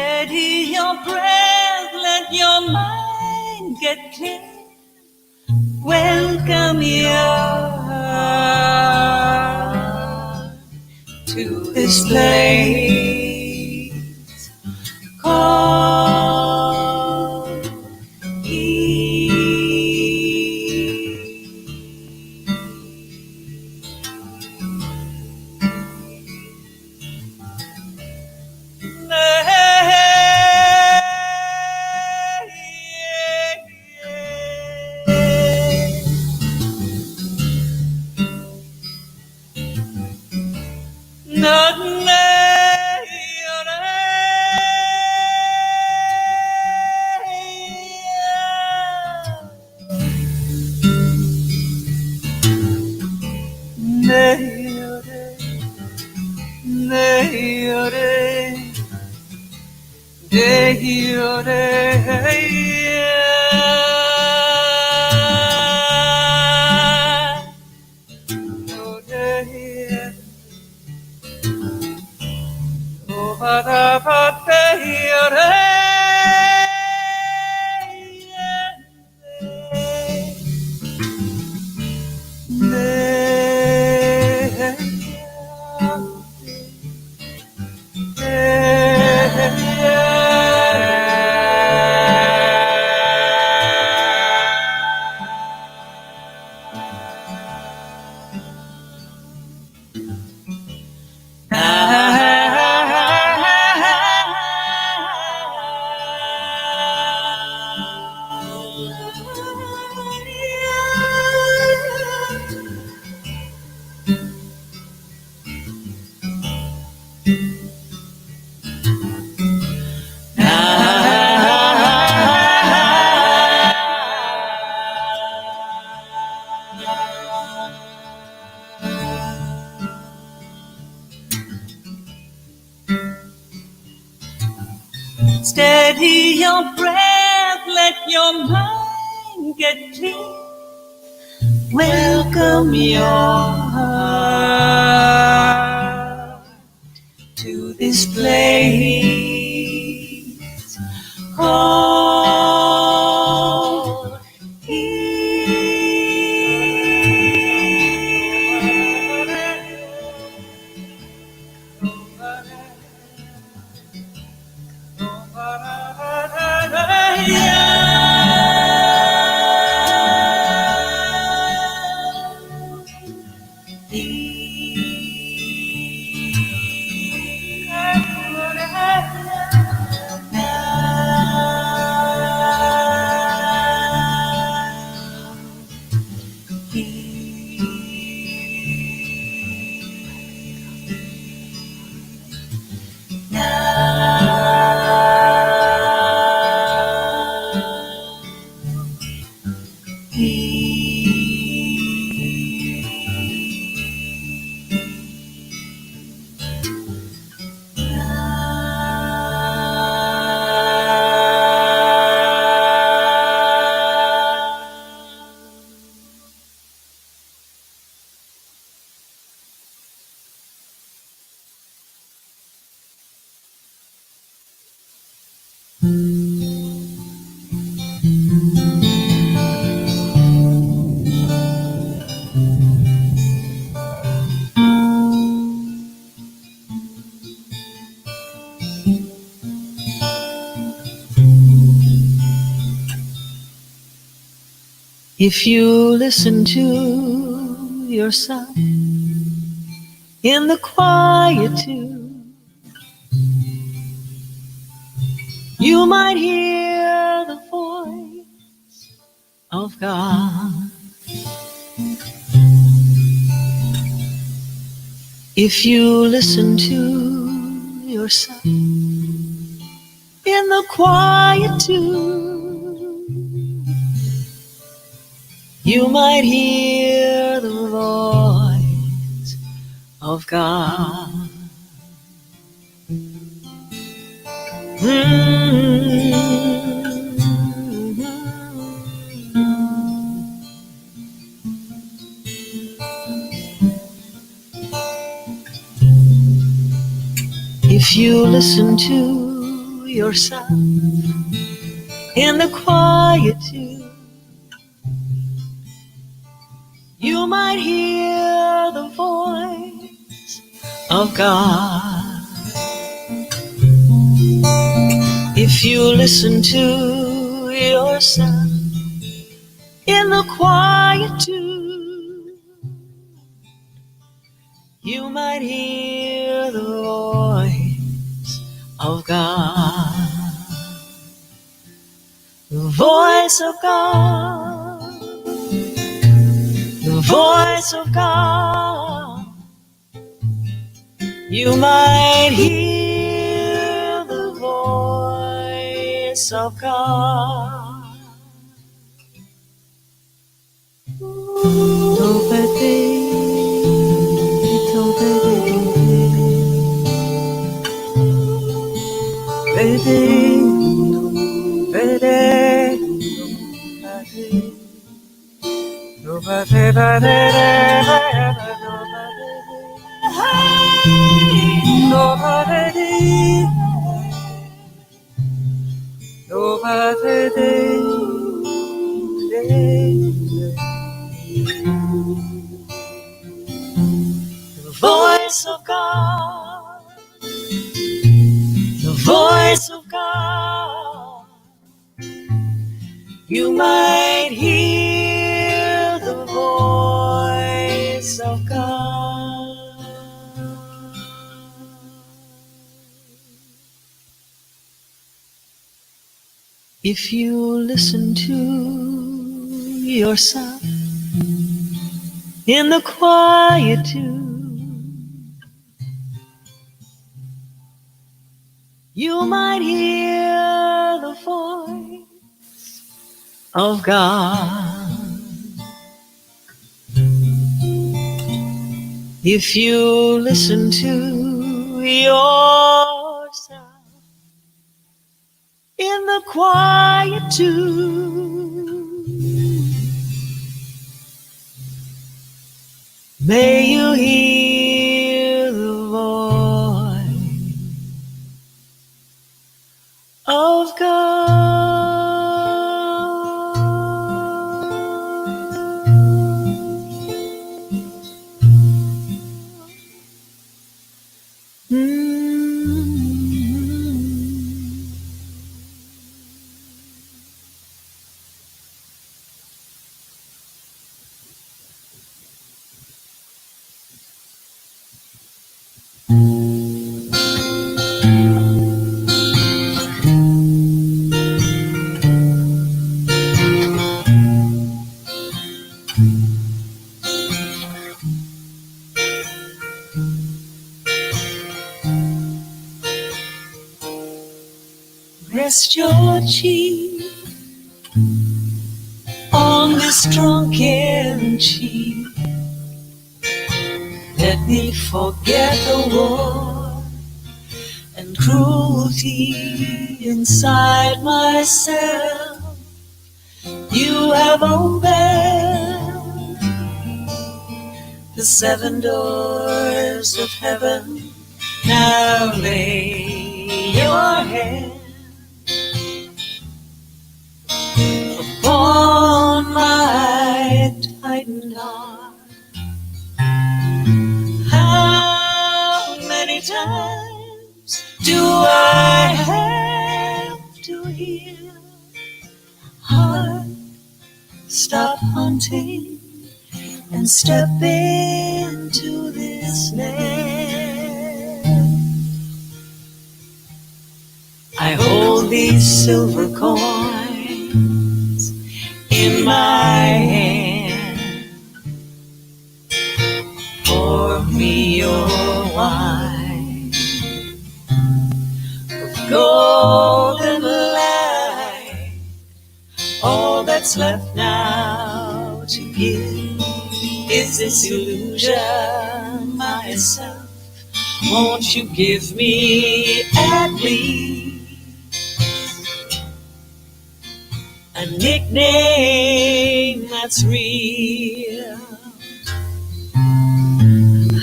Steady your breath, let your mind get clear. Welcome your heart to this place called Steady your breath, let your mind get clear. Welcome your heart to this place called If you listen to yourself in the quietude, you might hear the voice of God. If you listen to yourself in the quietude, you might hear the voice of God. If you listen to yourself in the quietude. You might hear the voice of God if you listen to yourself in the quietude. You might hear the voice of God, the voice of God, the voice of God. You might hear the voice of God. The voice of God, the voice of God. You might hear the voice of God. If you listen to yourself in the quietude, you might hear the voice of God. If you listen to yourself in the quietude, may you hear the voice of God. Rest your cheek on this drunken cheek. Let me forget the war and cruelty inside myself. You have opened the 7 doors of heaven. Now lay your hand upon my tightened heart. How many times do I have to hear? Heart, stop hunting and step into this land. I hold these silver coins in my hand. Pour me your wine of golden light. All that's left now to give is this illusion myself. Won't you give me at least a nickname that's real?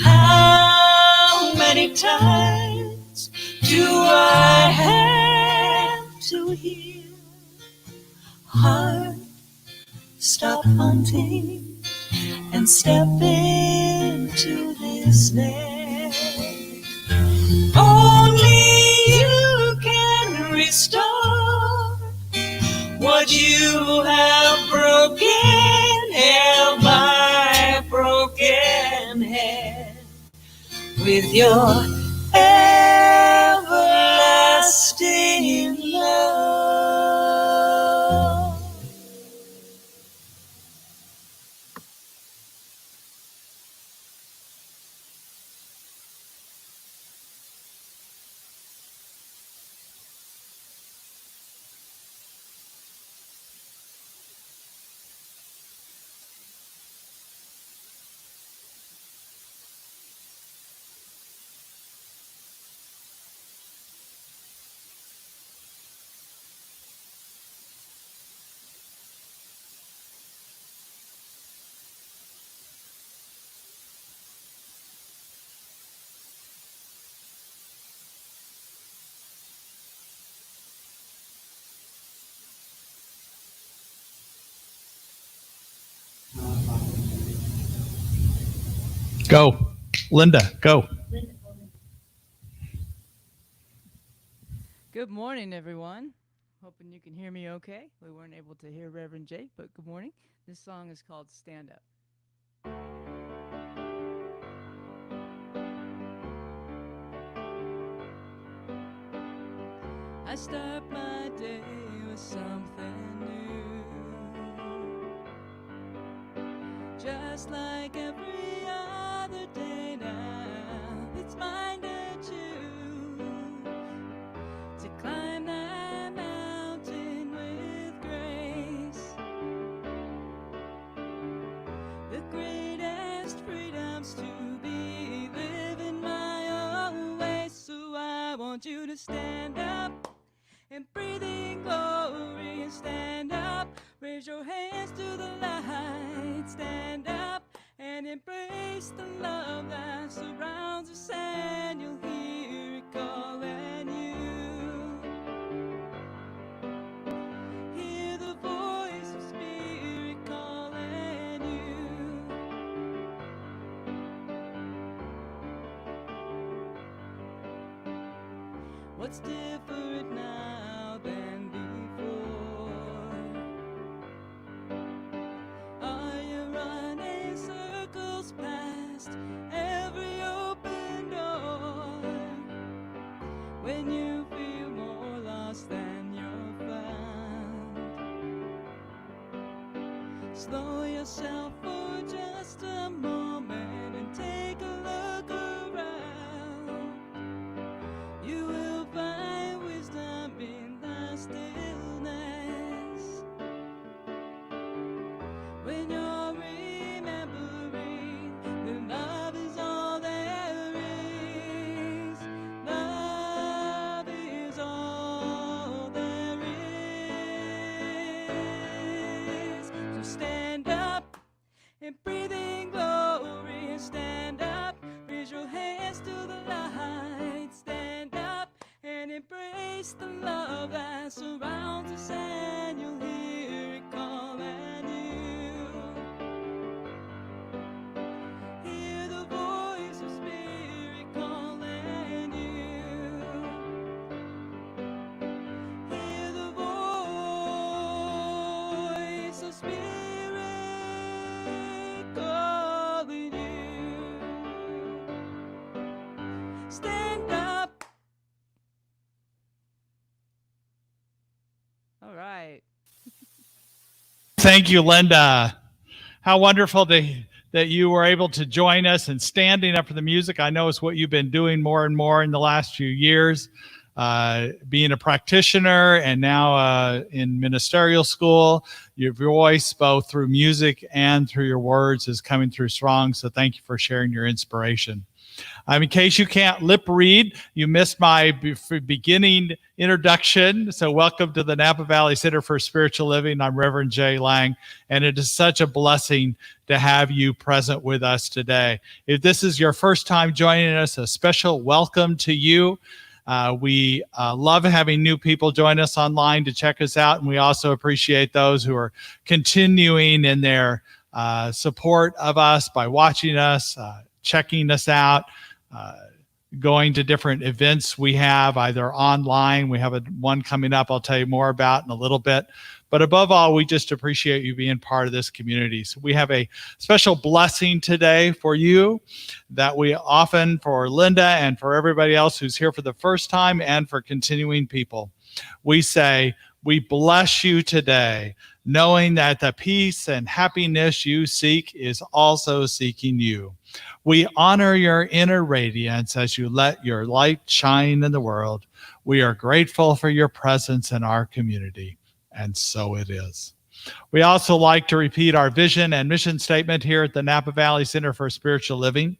How many times do I to heal. Heart, stop hunting and step into this land. Only you can restore what you have broken, held by broken hand, with your everlasting love. Go. Lynda, go. Good morning, everyone. Hoping you can hear me okay. We weren't able to hear Reverend Jake, but good morning. This song is called Stand Up. I start my day with something new, just like every other day now. It's mine to choose, to climb that mountain with grace. The greatest freedom's to be living my own way. So I want you to stand up and breathe in glory, and stand up, raise your hands to the light. Stand up and embrace the love that surrounds us, and you'll hear it calling you. Hear the voice of Spirit calling you. What's different now than before? Are you running circles past every open door? When you feel more lost than you're found, slow yourself for just a moment and take a look around. You will find wisdom in the stillness. When you're remembering that love is all there is, love is all there is. So stand up and breathe in glory, and stand up, raise your hands to the light. Stand up and embrace the love that surrounds us, and you'll hear it calling you. Hear the voice of Spirit calling you. Hear the voice of Spirit calling you. Stand up. All right. Thank you, Lynda. How wonderful that you were able to join us and standing up for the music. I know it's what you've been doing more and more in the last few years, being a practitioner and now in ministerial school. Your voice, both through music and through your words, is coming through strong. So thank you for sharing your inspiration. In case you can't lip read, you missed my beginning introduction. So welcome to the Napa Valley Center for Spiritual Living. I'm Reverend Jay Lang, and it is such a blessing to have you present with us today. If this is your first time joining us, a special welcome to you. We love having new people join us online to check us out, and we also appreciate those who are continuing in their support of us by watching us, checking us out, going to different events we have either online. We have one coming up I'll tell you more about in a little bit. But above all, we just appreciate you being part of this community. So we have a special blessing today for you that we often, for Lynda and for everybody else who's here for the first time and for continuing people, we say, we bless you today, knowing that the peace and happiness you seek is also seeking you. We honor your inner radiance as you let your light shine in the world. We are grateful for your presence in our community. And so it is. We also like to repeat our vision and mission statement here at the Napa Valley Center for Spiritual Living.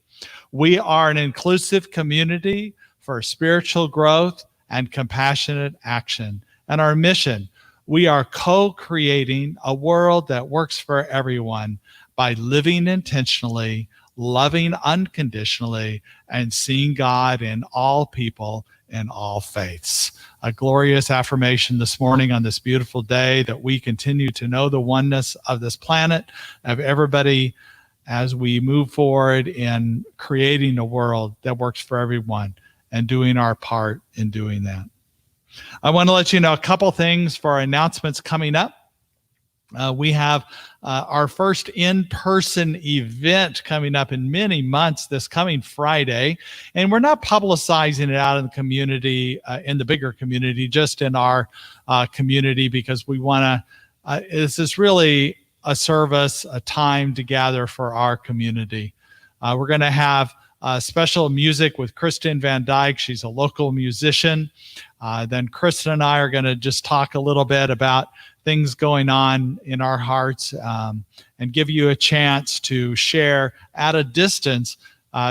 We are an inclusive community for spiritual growth and compassionate action. And our mission, we are co-creating a world that works for everyone by living intentionally, loving unconditionally, and seeing God in all people in all faiths. A glorious affirmation this morning on this beautiful day that we continue to know the oneness of this planet, of everybody, as we move forward in creating a world that works for everyone and doing our part in doing that. I want to let you know a couple things for our announcements coming up. We have our first in-person event coming up in many months this coming Friday, and we're not publicizing it out in the community, in the bigger community, just in our community, because we want to, this is really a service, a time to gather for our community. We're going to have special music with Kristen Van Dyke. She's a local musician. Then Kristen and I are going to just talk a little bit about things going on in our hearts, and give you a chance to share at a distance,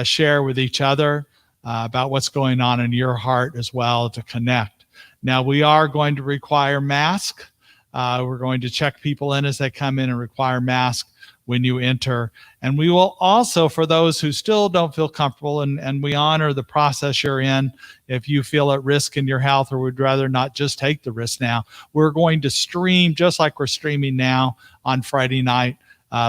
share with each other about what's going on in your heart as well, to connect. Now, we are going to require masks. We're going to check people in as they come in and require masks when you enter. And we will also, for those who still don't feel comfortable, and we honor the process you're in, if you feel at risk in your health or would rather not just take the risk now, we're going to stream just like we're streaming now on Friday night,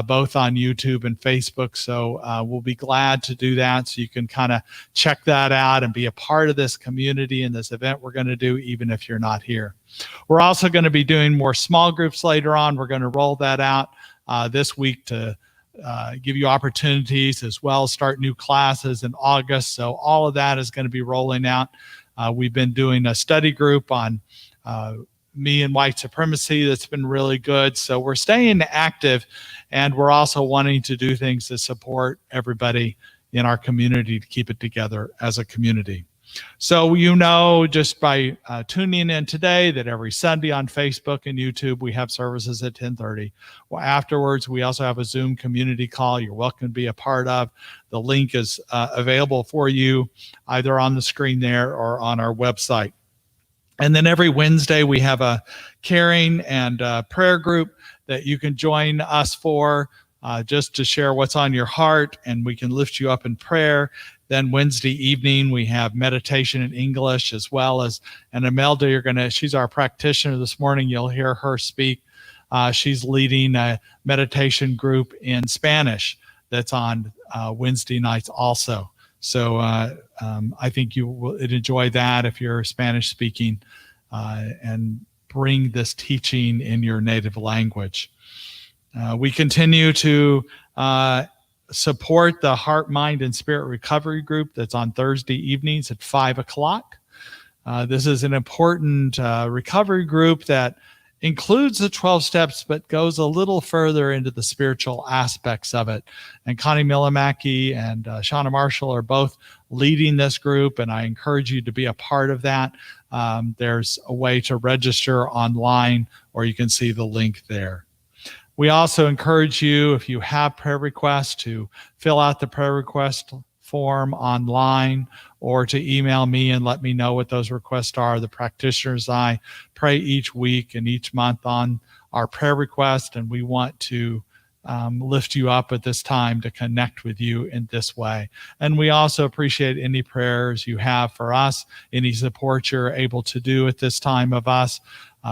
both on YouTube and Facebook. So we'll be glad to do that. So you can kind of check that out and be a part of this community and this event we're going to do, even if you're not here. We're also going to be doing more small groups later on. We're going to roll that out this week to give you opportunities, as well as start new classes in August. So all of that is going to be rolling out. We've been doing a study group on me and white supremacy that's been really good. So we're staying active, and we're also wanting to do things to support everybody in our community to keep it together as a community. So you know, just by tuning in today, that every Sunday on Facebook and YouTube, we have services at 10:30. Well, afterwards, we also have a Zoom community call you're welcome to be a part of. The link is available for you either on the screen there or on our website. And then every Wednesday, we have a caring and prayer group that you can join us for, just to share what's on your heart, and we can lift you up in prayer. Then Wednesday evening, we have meditation in English, as well as, and Imelda, she's our practitioner this morning. You'll hear her speak. She's leading a meditation group in Spanish that's on Wednesday nights also. So I think you will enjoy that if you're Spanish speaking, and bring this teaching in your native language. We continue to support the Heart, Mind, and Spirit Recovery Group that's on Thursday evenings at 5 o'clock. This is an important recovery group that includes the 12 steps, but goes a little further into the spiritual aspects of it. And Connie Millimaki and Shauna Marshall are both leading this group, and I encourage you to be a part of that. There's a way to register online, or you can see the link there. We also encourage you, if you have prayer requests, to fill out the prayer request form online, or to email me and let me know what those requests are. The practitioners, I pray each week and each month on our prayer request, and we want to lift you up at this time to connect with you in this way. And we also appreciate any prayers you have for us, any support you're able to do at this time of us,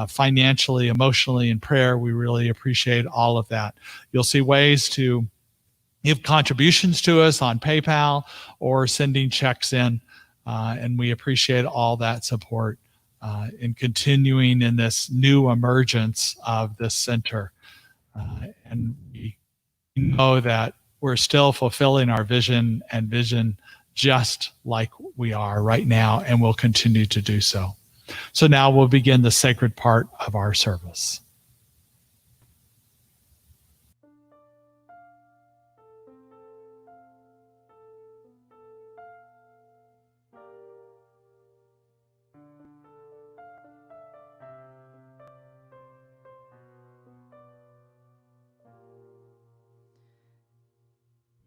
financially, emotionally, in prayer. We really appreciate all of that. You'll see ways to give contributions to us on PayPal or sending checks in. And we appreciate all that support in continuing in this new emergence of this center. And we know that we're still fulfilling our vision and vision just like we are right now, and we'll continue to do so. So now we'll begin the sacred part of our service.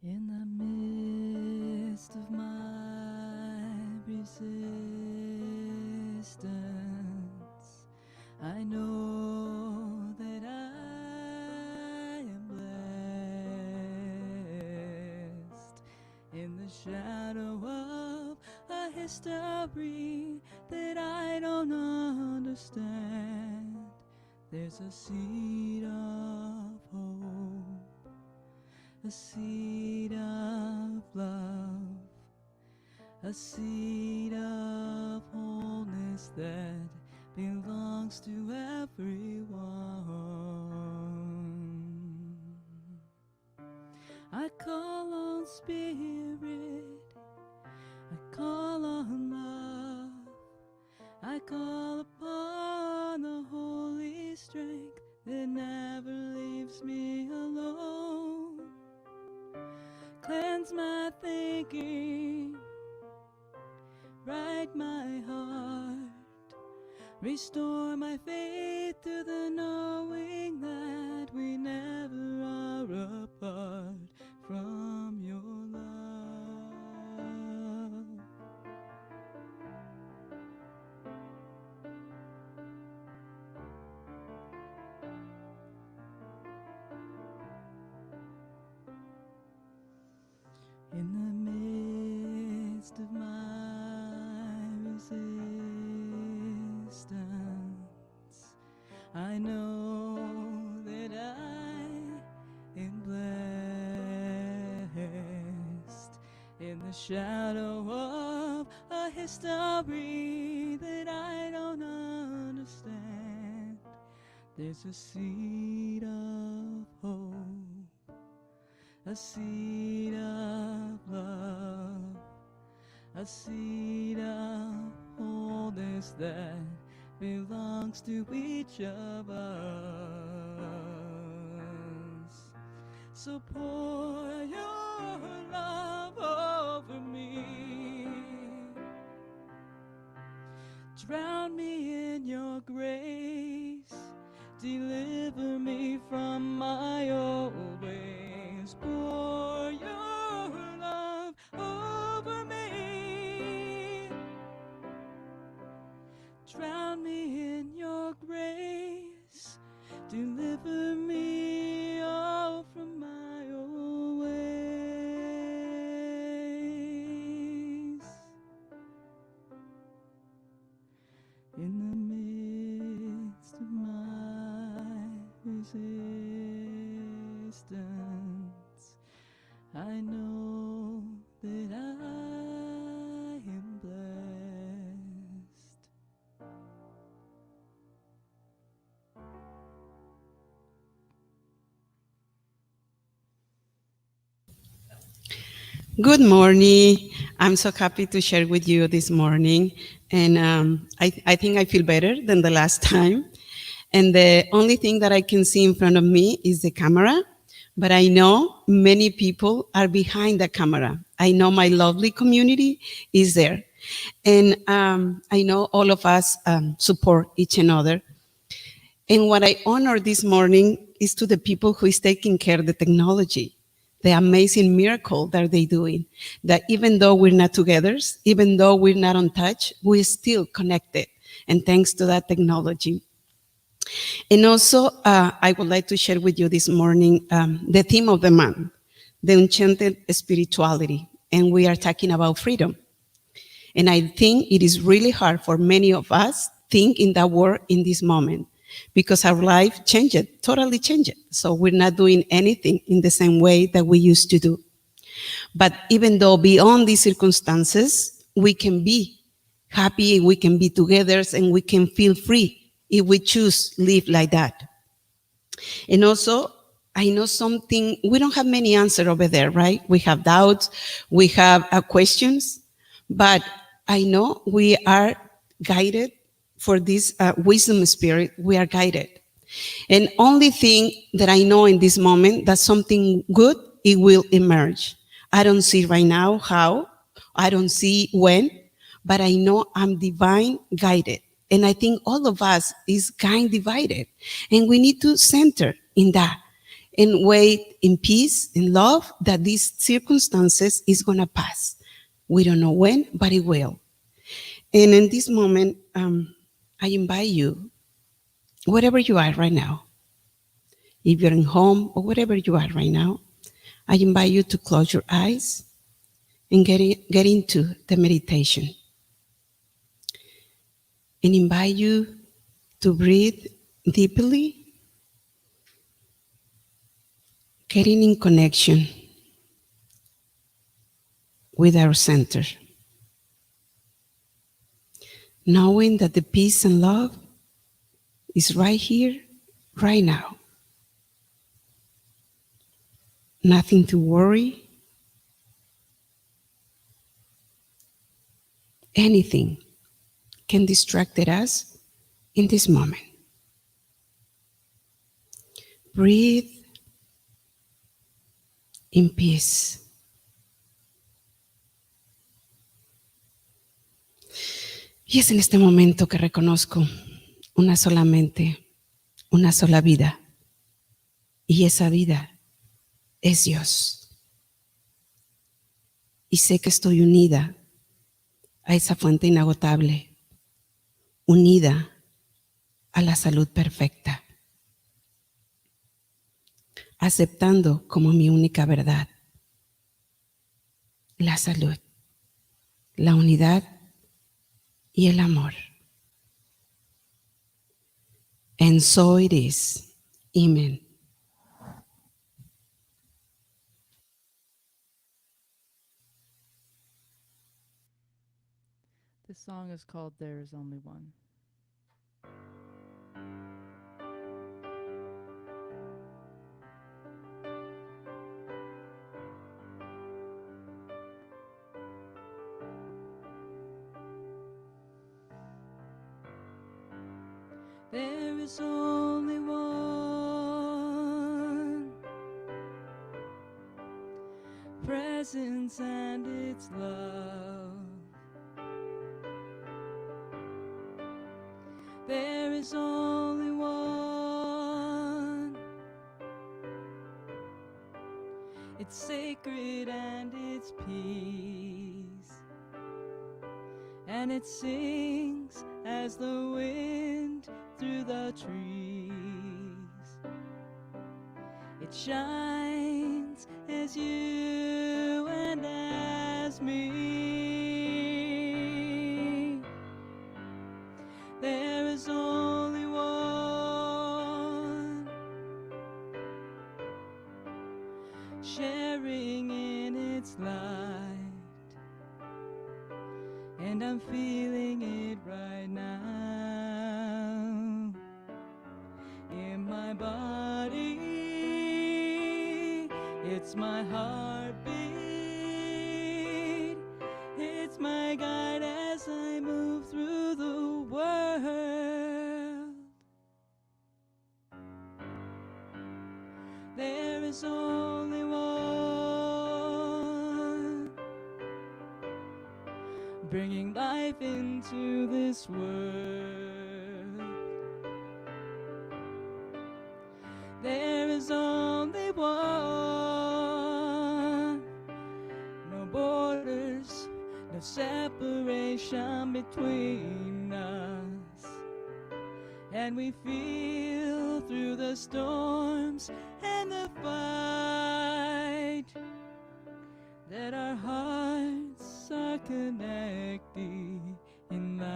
In the midst of my resistance, I know that I am blessed. In the shadow of a history that I don't understand, there's a seed of hope, a seed of love, a seed of wholeness that belongs to everyone. I call on spirit, I call on love, I call upon the holy strength that never leaves me alone. Cleanse my thinking, right my heart, restore my faith to the knowing that we never are apart from your love. In the midst of my resistance, I know that I am blessed. In the shadow of a history that I don't understand, there's a seed of hope, a seed of love, a seed of wholeness that belongs to each of us. So pour your love over me, drown me in your grace, deliver me from my old ways. Pour your love over me, drown me in your grace, deliver me all from my old ways. In the midst of my resistance, I know that I am blessed. Good morning. I'm so happy to share with you this morning. And I think I feel better than the last time. And the only thing that I can see in front of me is the camera. But I know many people are behind the camera. I know my lovely community is there. And I know all of us support each another. And what I honor this morning is to the people who is taking care of the technology, the amazing miracle that they're doing, that even though we're not together, even though we're not on touch, we're still connected. And thanks to that technology. And also, I would like to share with you this morning the theme of the month, the enchanted spirituality. And we are talking about freedom. And I think it is really hard for many of us think in that word in this moment because our life changed, totally changed. So we're not doing anything in the same way that we used to do. But even though beyond these circumstances, we can be happy, we can be together, and we can feel free if we choose live like that. And also, I know something, we don't have many answers over there, right? We have doubts, we have questions, but I know we are guided for this wisdom spirit, we are guided. And only thing that I know in this moment that something good, it will emerge. I don't see right now how, I don't see when, but I know I'm divine guided. And I think all of us is kind divided. And we need to center in that and wait in peace, in love, that these circumstances is going to pass. We don't know when, but it will. And in this moment, I invite you, wherever you are right now, if you're in home or wherever you are right now, I invite you to close your eyes and get into the meditation. And invite you to breathe deeply, getting in connection with our center. Knowing that the peace and love is right here, right now. Nothing to worry. Anything can distract us in this moment. Breathe in peace. Y es en este momento que reconozco una sola mente, una sola vida. Y esa vida es Dios. Y sé que estoy unida a esa fuente inagotable, unida a la salud perfecta, aceptando como mi única verdad la salud, la unidad y el amor. And so it is. Amen. This song is called There Is Only One. There is only one presence and its love. There is only one. It's sacred and it's peace. And it sings as the wind through the trees. It shines as you and as me. There is only one, sharing in its light, and I'm feeling it right now in my body. It's my heartbeat, it's my guide as I move through the world. There is only one, bringing life into this world. There is only one, no borders, no separation between us. and we feel through the storms and the fight that our hearts are connected in light,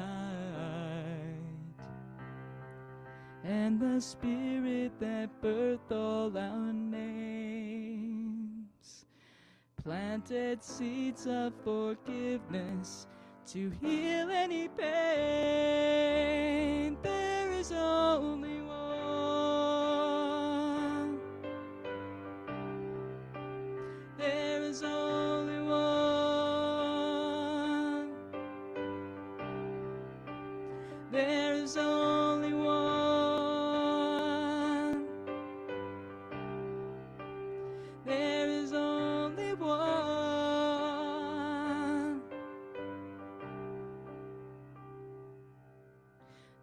and the spirit that birthed all our names planted seeds of forgiveness to heal any pain. There is only one. There is only one. There is only one. There is only one.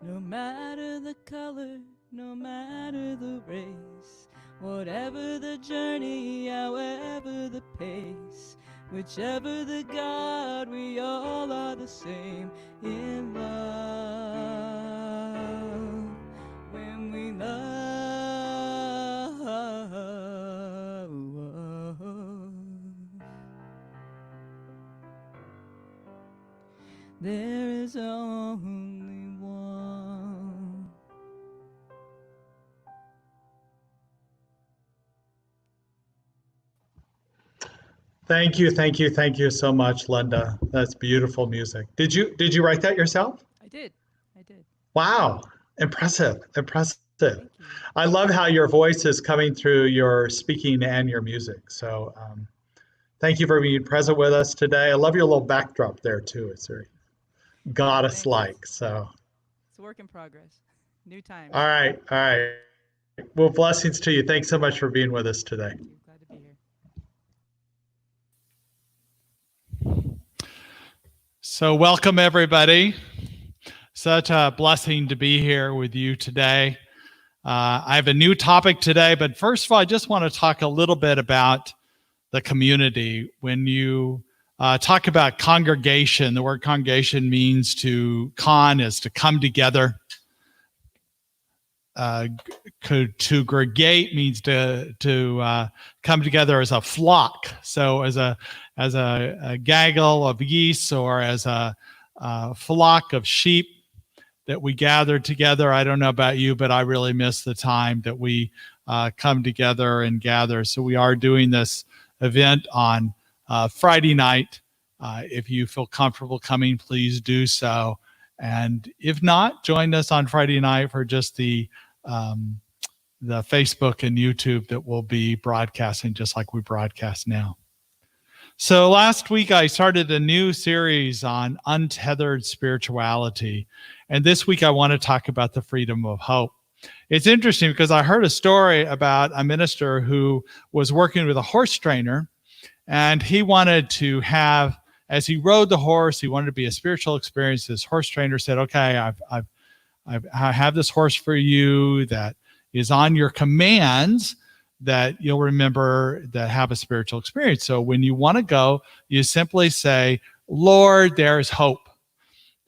No matter the color, no matter the race, whatever the journey, however the pace, whichever the God, we all are the same in love. When we love, there is only one. Thank you so much, Lynda. That's beautiful music. Did you write that yourself? I did. Wow, impressive. Thank you. I love how your voice is coming through your speaking and your music. So thank you for being present with us today. I love your little backdrop there too. It's very goddess-like. So It's a work in progress. New time. all right. Well, blessings to you. Thanks so much for being with us today. Thank you. Glad to be here. So welcome everybody. Such a blessing to be here with you today. I have a new topic today, but first of all, I just want to talk a little bit about the community. When you talk about congregation, the word congregation means to come together. To gregate means to come together as a flock. So as a gaggle of geese, or as a flock of sheep that we gather together. I don't know about you, but I really miss the time that we come together and gather. So we are doing this event on Friday night. If you feel comfortable coming, please do so. And if not, join us on Friday night for just the Facebook and YouTube that will be broadcasting just like we broadcast now. So last week I started a new series on untethered spirituality. And this week I want to talk about the freedom of hope. It's interesting because I heard a story about a minister who was working with a horse trainer, and he wanted to have, as he rode the horse, he wanted to be a spiritual experience. This horse trainer said, okay, I have this horse for you that is on your commands that you'll remember that have a spiritual experience. So when you want to go, you simply say, Lord, there's hope.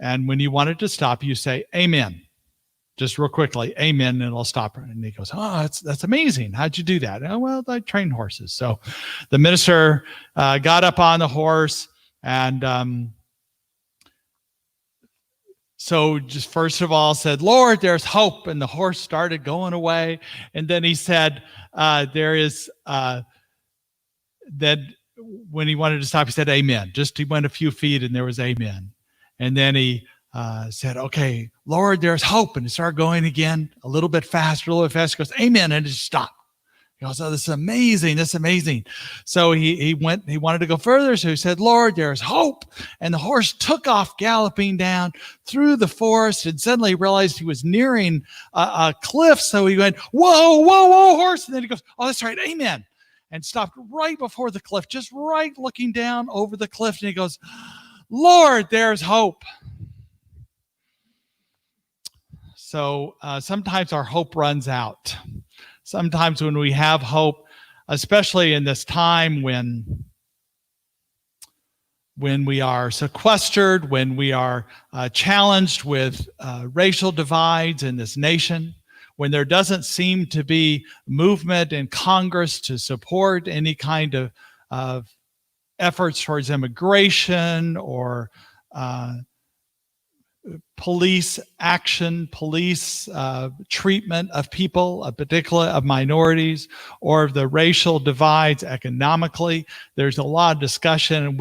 And when you want it to stop, you say, amen. Just real quickly, amen, and it'll stop. And he goes, oh, that's amazing. How'd you do that? Oh, well, I train horses. So the minister got up on the horse, and so just first of all said, Lord, there's hope. And the horse started going away. And then he said, that when he wanted to stop, he said, amen. He went a few feet and there was amen. And then he said, okay, Lord, there's hope. And he started going again a little bit faster. He goes, amen. And it just stopped. He goes, oh, this is amazing. This is amazing. So he wanted to go further. So he said, Lord, there's hope. And the horse took off galloping down through the forest, and suddenly he realized he was nearing a cliff. So he went, whoa, horse. And then he goes, oh, that's right. Amen. And stopped right before the cliff, just right looking down over the cliff. And he goes, Lord, there's hope. So sometimes our hope runs out. Sometimes when we have hope, especially in this time when when we are sequestered, when we are challenged with racial divides in this nation, when there doesn't seem to be movement in Congress to support any kind of efforts towards immigration or police action, police treatment of people, particularly of minorities, or of the racial divides economically. There's a lot of discussion,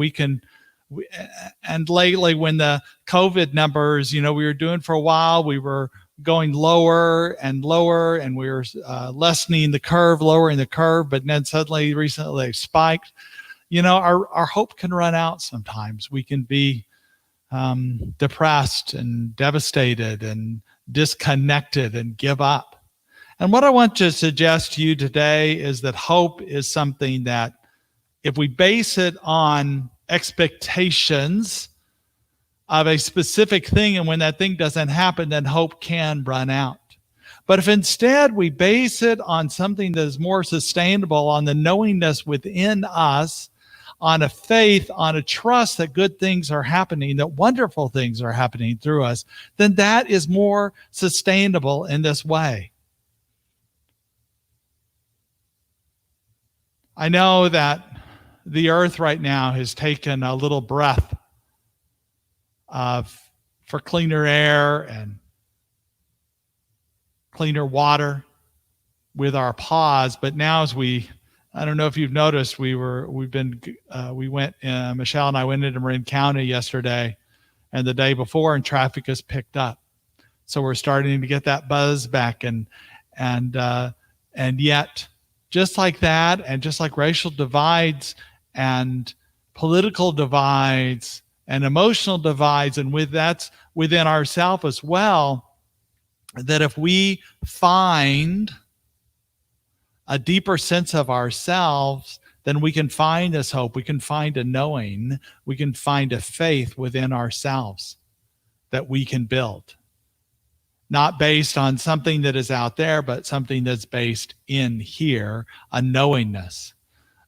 and lately when the COVID numbers, we were doing for a while, we were going lower and lower, and we were lessening the curve, lowering the curve, but then suddenly, recently, they spiked. Our hope can run out sometimes. We can be depressed and devastated and disconnected and give up. And what I want to suggest to you today is that hope is something that, if we base it on expectations of a specific thing, and when that thing doesn't happen, then hope can run out. But if instead we base it on something that is more sustainable, on the knowingness within us, on a faith, on a trust that good things are happening, that wonderful things are happening through us, then that is more sustainable in this way. I know that the earth right now has taken a little breath for cleaner air and cleaner water with our pause, but now I don't know if you've noticed, Michelle and I went into Marin County yesterday and the day before, and traffic has picked up. So we're starting to get that buzz back, and yet, just like that, and just like racial divides and political divides and emotional divides, and that's within ourselves as well, that if we find a deeper sense of ourselves, then we can find this hope. We can find a knowing. We can find a faith within ourselves that we can build. Not based on something that is out there, but something that's based in here, a knowingness.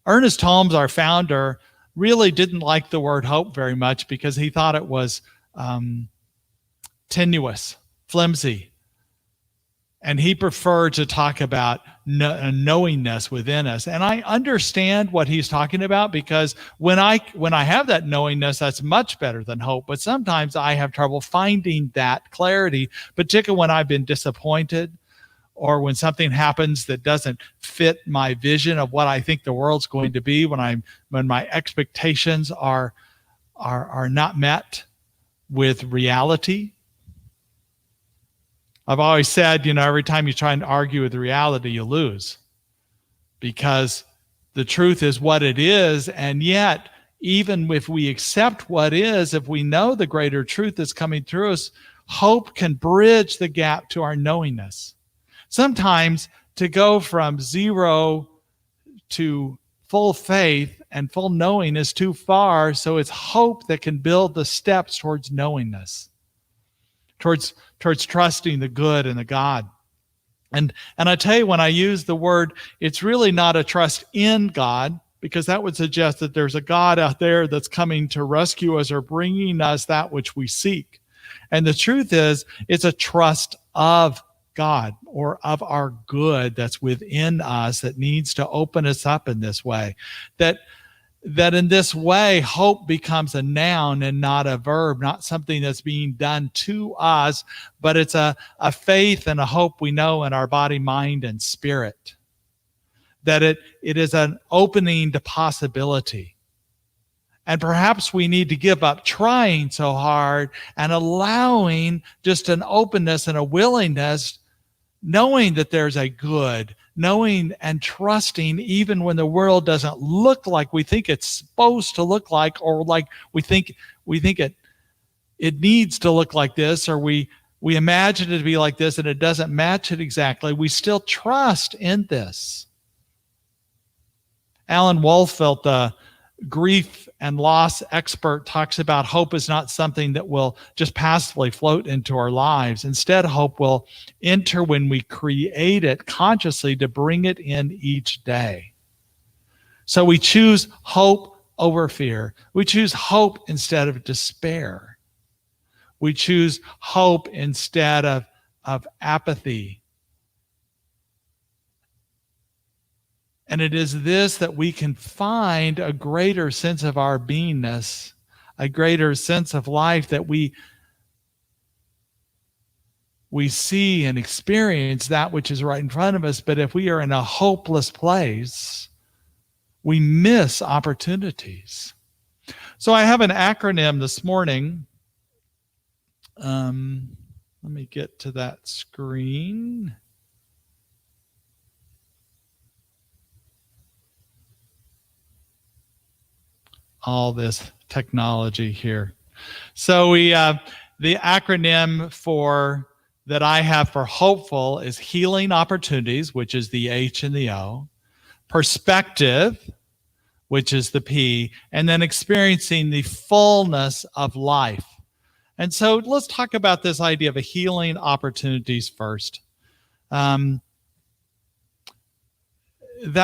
Ernest Holmes, our founder, really didn't like the word hope very much because he thought it was tenuous, flimsy. And he preferred to talk about knowingness within us. And I understand what he's talking about, because when I have that knowingness, that's much better than hope. But sometimes I have trouble finding that clarity, particularly when I've been disappointed, or when something happens that doesn't fit my vision of what I think the world's going to be, when my expectations are not met with reality. I've always said, every time you try and argue with reality, you lose, because the truth is what it is. And yet, even if we accept what is, if we know the greater truth that's coming through us, hope can bridge the gap to our knowingness. Sometimes to go from zero to full faith and full knowing is too far. So it's hope that can build the steps towards knowingness, towards trusting the good and the God. And I tell you, when I use the word, it's really not a trust in God, because that would suggest that there's a God out there that's coming to rescue us or bringing us that which we seek. And the truth is, it's a trust of God, or of our good that's within us, that needs to open us up in this way. That in this way, hope becomes a noun and not a verb, not something that's being done to us, but it's a faith and a hope we know in our body, mind, and spirit. That it is an opening to possibility. And perhaps we need to give up trying so hard and allowing just an openness and a willingness, knowing that there's a good, knowing and trusting even when the world doesn't look like we think it's supposed to look like, or like we think it needs to look like this, or we imagine it to be like this and it doesn't match it exactly. We still trust in this. Alan Wolfelt, the grief and loss expert, talks about hope is not something that will just passively float into our lives. Instead, hope will enter when we create it consciously to bring it in each day. So we choose hope over fear. We choose hope instead of despair. We choose hope instead of apathy. And it is this that we can find a greater sense of our beingness, a greater sense of life, that we see and experience that which is right in front of us. But if we are in a hopeless place, we miss opportunities. So I have an acronym this morning. Let me get to that screen. All this technology here. So the acronym for that I have for hopeful is healing opportunities, which is the H and the O, perspective, which is the P, and then experiencing the fullness of life. And so let's talk about this idea of a healing opportunities first. That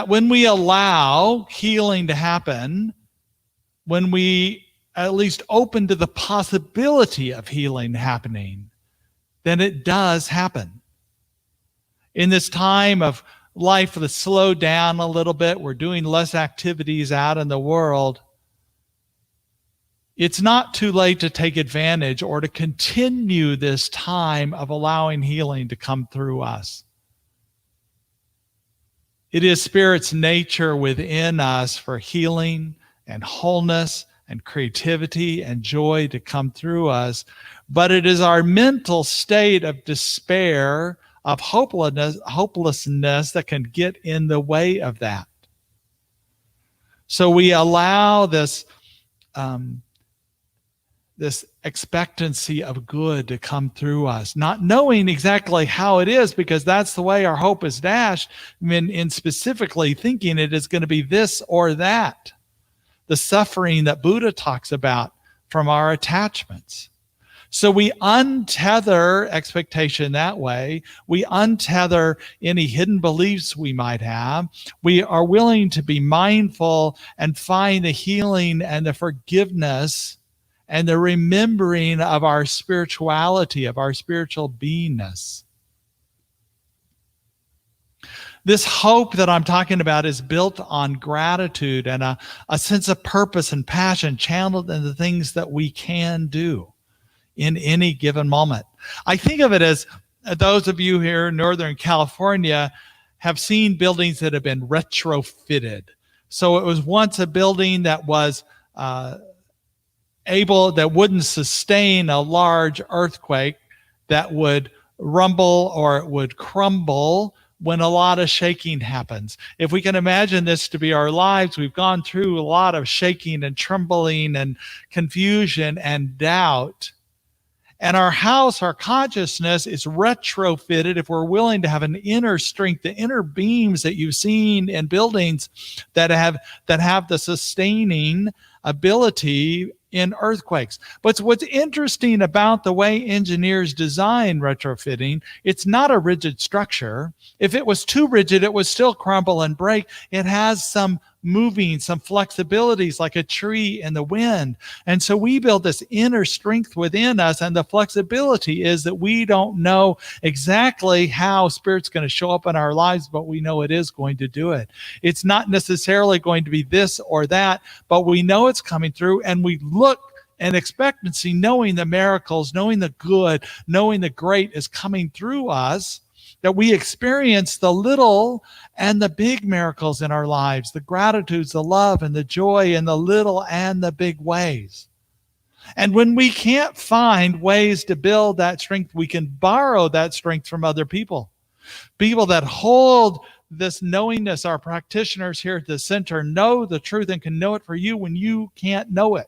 when we allow healing to happen, when we at least open to the possibility of healing happening, then it does happen. In this time of life that's slowed down a little bit, we're doing less activities out in the world, it's not too late to take advantage or to continue this time of allowing healing to come through us. It is Spirit's nature within us for healing and wholeness and creativity and joy to come through us. But it is our mental state of despair, of hopelessness that can get in the way of that. So we allow this expectancy of good to come through us, not knowing exactly how it is, because that's the way our hope is dashed, in specifically thinking it is going to be this or that. The suffering that Buddha talks about from our attachments. So we untether expectation that way. We untether any hidden beliefs we might have. We are willing to be mindful and find the healing and the forgiveness and the remembering of our spirituality, of our spiritual beingness. This hope that I'm talking about is built on gratitude and a sense of purpose and passion channeled in the things that we can do in any given moment. I think of it as those of you here in Northern California have seen buildings that have been retrofitted. So it was once a building that was that wouldn't sustain a large earthquake, that would rumble or it would crumble when a lot of shaking happens. If we can imagine this to be our lives, we've gone through a lot of shaking and trembling and confusion and doubt. And our house, our consciousness is retrofitted if we're willing to have an inner strength, the inner beams that you've seen in buildings that have the sustaining ability in earthquakes. But what's interesting about the way engineers design retrofitting, it's not a rigid structure. If it was too rigid, it would still crumble and break. It has some moving, some flexibilities like a tree in the wind. And so we build this inner strength within us, and the flexibility is that we don't know exactly how Spirit's going to show up in our lives, but we know it is going to do it. It's not necessarily going to be this or that, but we know it's coming through, and we look in expectancy, knowing the miracles, knowing the good, knowing the great is coming through us, that we experience the little and the big miracles in our lives, the gratitudes, the love, and the joy in the little and the big ways. And when we can't find ways to build that strength, we can borrow that strength from other people. People that hold this knowingness, our practitioners here at the center, know the truth and can know it for you when you can't know it.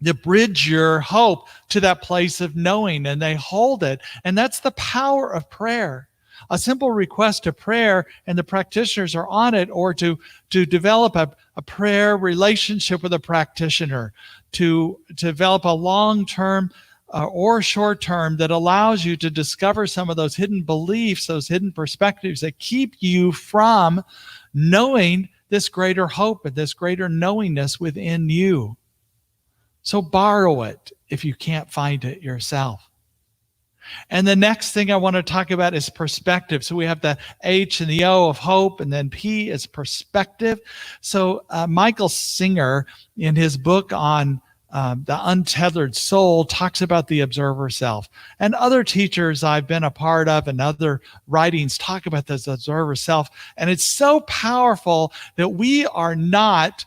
To bridge your hope to that place of knowing, and they hold it. And that's the power of prayer. A simple request to prayer, and the practitioners are on it, or to develop a prayer relationship with a practitioner, to develop a long-term or short-term that allows you to discover some of those hidden beliefs, those hidden perspectives that keep you from knowing this greater hope and this greater knowingness within you. So borrow it if you can't find it yourself. And the next thing I want to talk about is perspective. So we have the H and the O of hope, and then P is perspective. So Michael Singer, in his book on the untethered soul, talks about the observer self. And other teachers I've been a part of and other writings talk about this observer self. And it's so powerful that we are not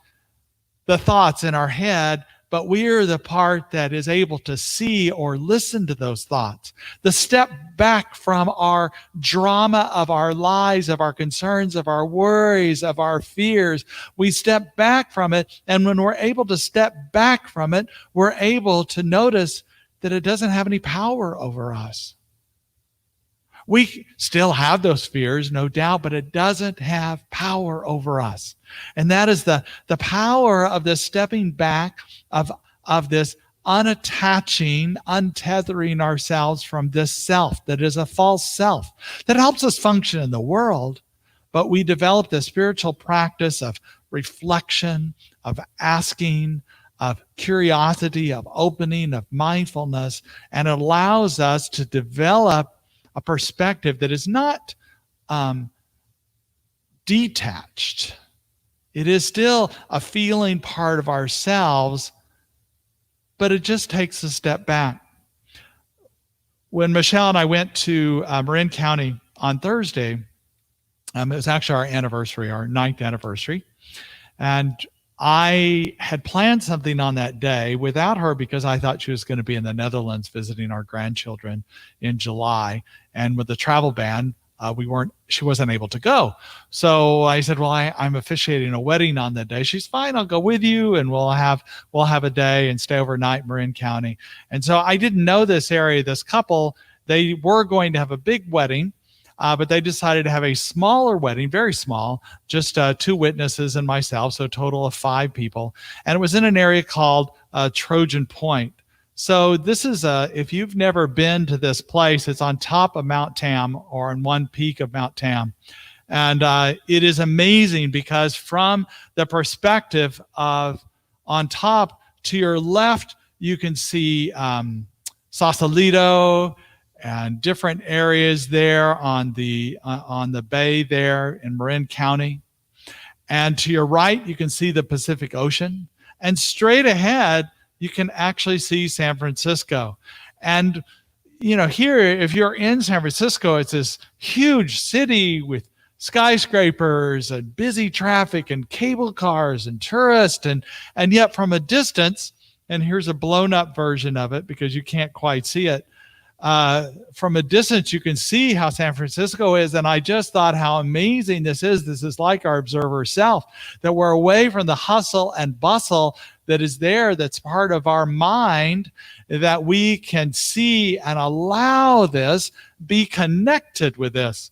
the thoughts in our head, but we are the part that is able to see or listen to those thoughts. The step back from our drama of our lives, of our concerns, of our worries, of our fears. We step back from it. And when we're able to step back from it, we're able to notice that it doesn't have any power over us. We still have those fears, no doubt, but it doesn't have power over us. And that is the power of this stepping back, of this unattaching, untethering ourselves from this self that is a false self that helps us function in the world. But we develop the spiritual practice of reflection, of asking, of curiosity, of opening, of mindfulness, and it allows us to develop a perspective that is not detached. It is still a feeling part of ourselves, but it just takes a step back. When Michelle and I went to Marin County on Thursday, it was actually our anniversary, our 9th anniversary, and I had planned something on that day without her because I thought she was going to be in the Netherlands visiting our grandchildren in July. And with the travel ban, she wasn't able to go. So I said, well, I'm officiating a wedding on that day. She's fine. I'll go with you and we'll have a day and stay overnight in Marin County. And so I didn't know this area, this couple. They were going to have a big wedding. But they decided to have a smaller wedding, very small, just 2 witnesses and myself, so a total of 5 people. And it was in an area called Trojan Point. So this is, if you've never been to this place, it's on top of Mount Tam, or on one peak of Mount Tam. And it is amazing because from the perspective of on top to your left, you can see Sausalito, and different areas there on the bay there in Marin County. And to your right, you can see the Pacific Ocean. And straight ahead, you can actually see San Francisco. And, here, if you're in San Francisco, it's this huge city with skyscrapers and busy traffic and cable cars and tourists. And yet from a distance, and here's a blown up version of it because you can't quite see it, from a distance, you can see how San Francisco is. And I just thought how amazing this is. This is like our observer self, that we're away from the hustle and bustle that is there, that's part of our mind, that we can see and allow this, be connected with this.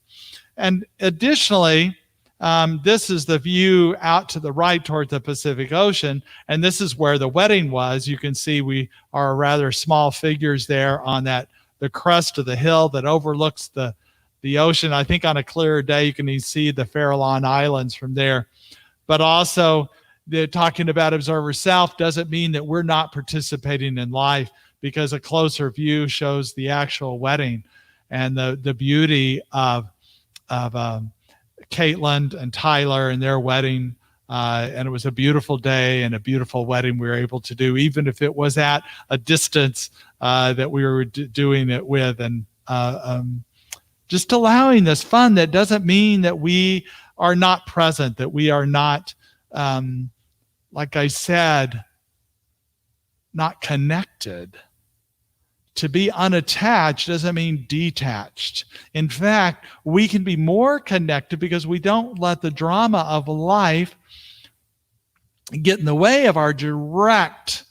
And additionally, this is the view out to the right toward the Pacific Ocean. And this is where the wedding was. You can see we are rather small figures there on the crest of the hill that overlooks the ocean. I think on a clearer day, you can even see the Farallon Islands from there. But also, talking about observer self doesn't mean that we're not participating in life, because a closer view shows the actual wedding and the beauty of Caitlin and Tyler and their wedding. And it was a beautiful day and a beautiful wedding we were able to do, even if it was at a distance that we were doing it with. And just allowing this fun that doesn't mean that we are not present, that we are not, like I said, not connected. To be unattached doesn't mean detached. In fact, we can be more connected because we don't let the drama of life get in the way of our direct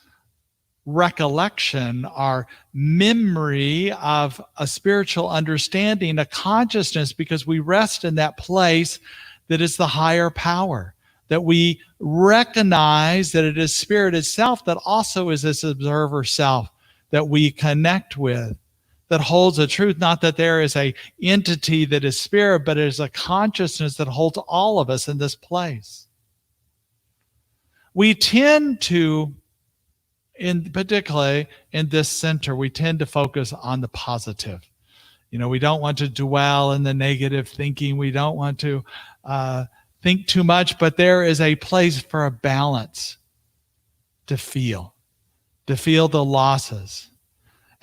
recollection, our memory of a spiritual understanding, a consciousness, because we rest in that place that is the higher power, that we recognize that it is spirit itself that also is this observer self that we connect with, that holds a truth, not that there is a entity that is spirit, but it is a consciousness that holds all of us in this place. We tend to, particularly in this center, we tend to focus on the positive. We don't want to dwell in the negative thinking. We don't want to think too much, but there is a place for a balance to feel the losses.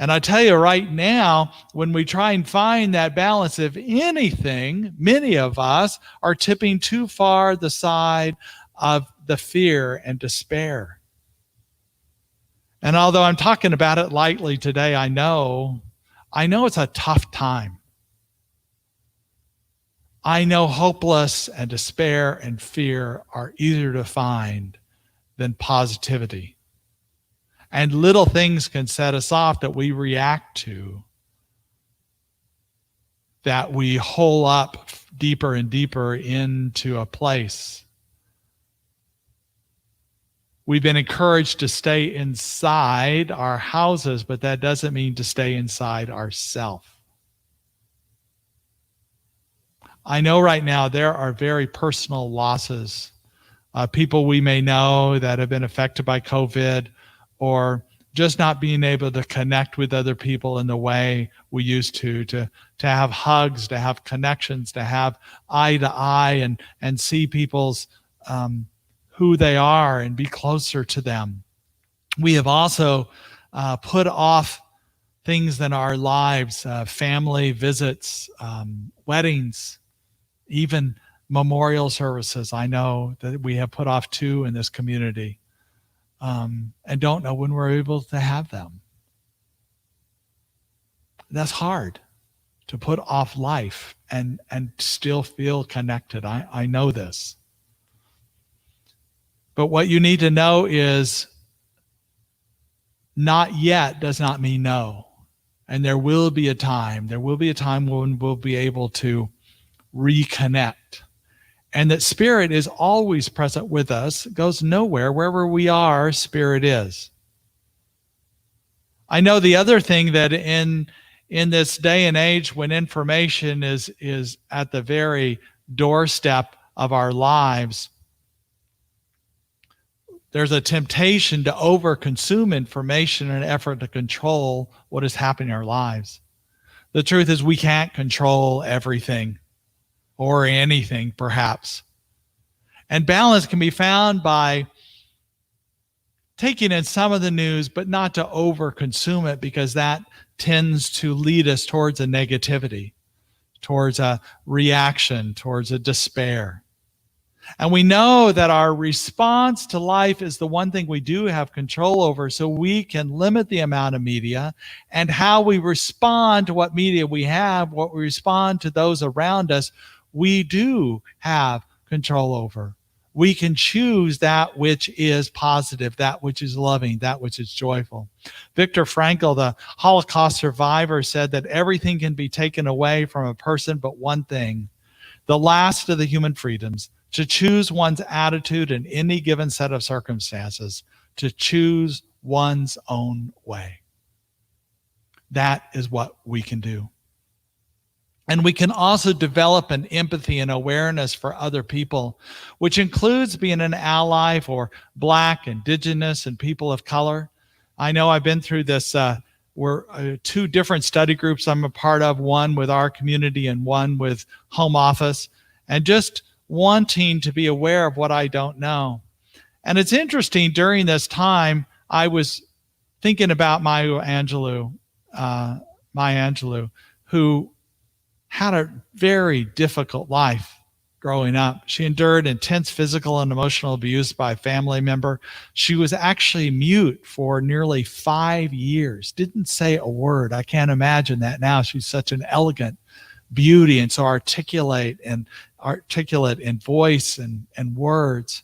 And I tell you right now, when we try and find that balance, if anything, many of us are tipping too far the side of the fear and despair. And although I'm talking about it lightly today, I know it's a tough time. I know hopeless and despair and fear are easier to find than positivity. And little things can set us off that we react to, that we hole up deeper and deeper into a place. We've been encouraged to stay inside our houses, but that doesn't mean to stay inside ourselves. I know right now there are very personal losses. People we may know that have been affected by COVID, or just not being able to connect with other people in the way we used to have hugs, to have connections, to have eye to eye and see people's who they are and be closer to them. We have also put off things in our lives, family visits, weddings, even memorial services. I know that we have put off 2 in this community. And don't know when we're able to have them. That's hard, to put off life and still feel connected. I know this. But what you need to know is not yet does not mean no. And there will be a time when we'll be able to reconnect. And that Spirit is always present with us, goes nowhere. Wherever we are, Spirit is. I know the other thing that in this day and age when information is at the very doorstep of our lives, there's a temptation to overconsume information in an effort to control what is happening in our lives. The truth is we can't control everything. Or anything, perhaps. And balance can be found by taking in some of the news, but not to overconsume it, because that tends to lead us towards a negativity, towards a reaction, towards a despair. And we know that our response to life is the one thing we do have control over, so we can limit the amount of media and how we respond to what media we have, what we respond to those around us. We do have control over. We can choose that which is positive, that which is loving, that which is joyful. Viktor Frankl, the Holocaust survivor, said that everything can be taken away from a person but one thing, the last of the human freedoms, to choose one's attitude in any given set of circumstances, to choose one's own way. That is what we can do. And we can also develop an empathy and awareness for other people, which includes being an ally for Black, Indigenous, and people of color. I know I've been through this. We're 2 different study groups I'm a part of, one with our community and one with home office, and just wanting to be aware of what I don't know. And it's interesting, during this time, I was thinking about Maya Angelou, who had a very difficult life growing up. She endured intense physical and emotional abuse by a family member. She was actually mute for nearly 5 years, didn't say a word. I can't imagine that now. She's such an elegant beauty and so articulate in voice and words.